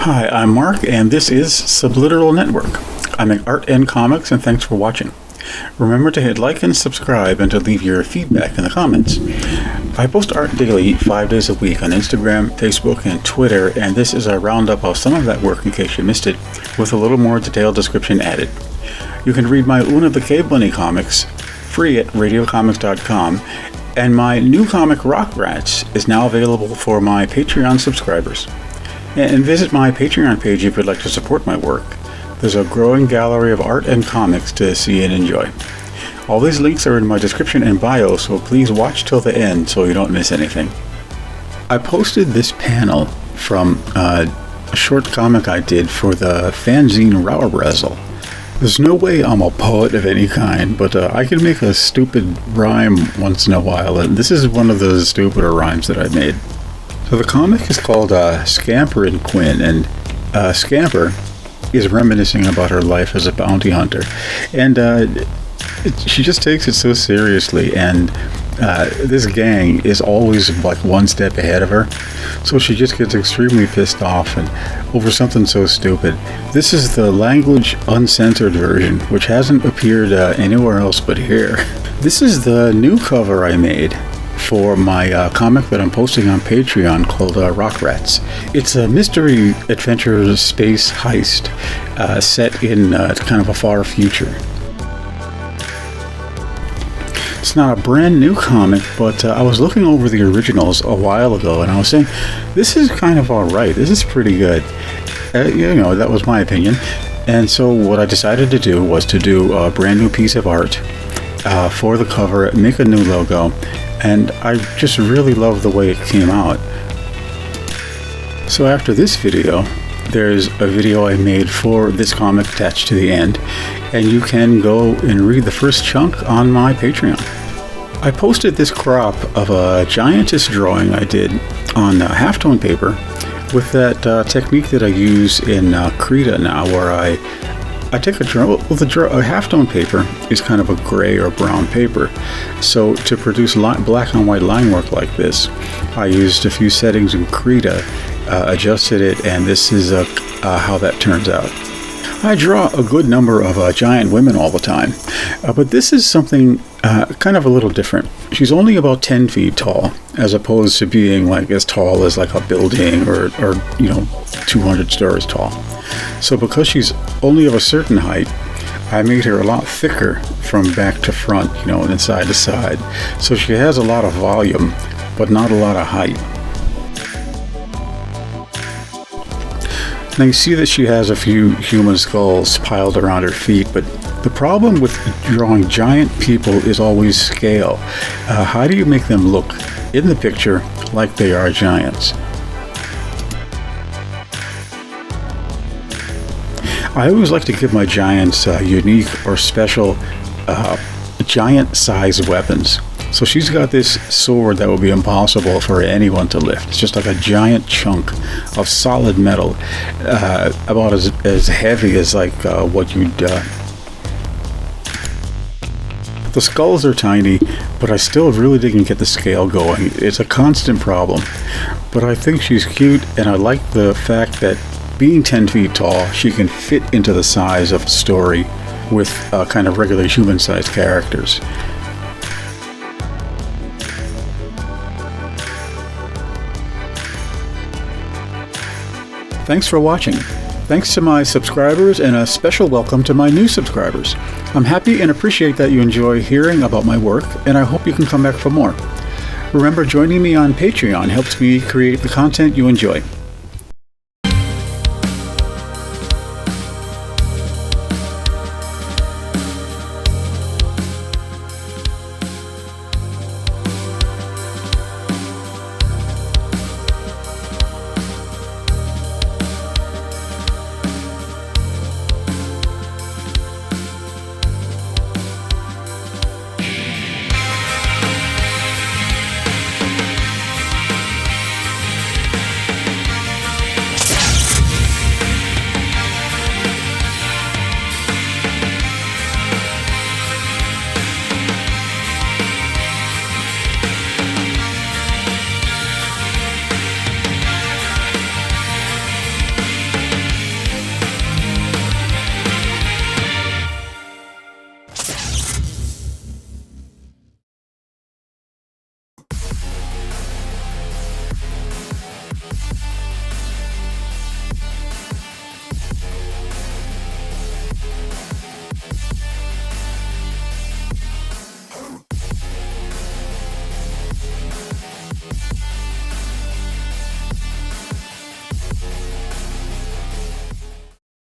Hi, I'm Mark, and this is Subliteral Network. I make art and comics, and thanks for watching. Remember to hit like and subscribe and to leave your feedback in the comments. I post art daily, 5 days a week on Instagram, Facebook, and Twitter, and this is a roundup of some of that work in case you missed it, with a little more detailed description added. You can read my Una the Cave Bunny comics free at radiocomics.com, and my new comic Rock Rats is now available for my Patreon subscribers. And visit my Patreon page if you'd like to support my work. There's a growing gallery of art and comics to see and enjoy. All these links are in my description and bio, so please watch till the end so you don't miss anything. I posted this panel from a short comic I did for the fanzine Rauerbrazel. There's no way I'm a poet of any kind, but I can make a stupid rhyme once in a while, and this is one of those stupider rhymes that I made. So the comic is called Scamper and Quinn, and Scamper is reminiscing about her life as a bounty hunter, and she just takes it so seriously, and this gang is always like one step ahead of her, so she just gets extremely pissed off and over something so stupid. This is the language uncensored version, which hasn't appeared anywhere else but here. This is the new cover I made for my comic that I'm posting on Patreon called Rock Rats. It's a mystery adventure space heist set in kind of a far future. It's not a brand new comic, but I was looking over the originals a while ago and I was saying, this is kind of alright, this is pretty good. That was my opinion. And so what I decided to do was to do a brand new piece of art for the cover, make a new logo, and I just really love the way it came out. So after this video, there's a video I made for this comic attached to the end, and you can go and read the first chunk on my Patreon. I posted this crop of a giantess drawing I did on halftone paper with that technique that I use in Krita now, where I take a halftone paper is kind of a gray or brown paper. So to produce black and white line work like this, I used a few settings in Krita, adjusted it, and this is how that turns out. I draw a good number of giant women all the time, but this is something kind of a little different. She's only about 10 feet tall, as opposed to being like as tall as like a building or 200 stories tall. So because she's only of a certain height, I made her a lot thicker from back to front, and side to side. So she has a lot of volume, but not a lot of height. Now you see that she has a few human skulls piled around her feet, but the problem with drawing giant people is always scale. How do you make them look in the picture like they are giants? I always like to give my giants unique or special giant size weapons. So she's got this sword that would be impossible for anyone to lift. It's just like a giant chunk of solid metal, about as heavy as like what you'd... The skulls are tiny, but I still really didn't get the scale going. It's a constant problem. But I think she's cute, and I like the fact that being 10 feet tall, she can fit into the size of a story with kind of regular human-sized characters. Thanks for watching. Thanks to my subscribers, and a special welcome to my new subscribers. I'm happy and appreciate that you enjoy hearing about my work, and I hope you can come back for more. Remember, joining me on Patreon helps me create the content you enjoy.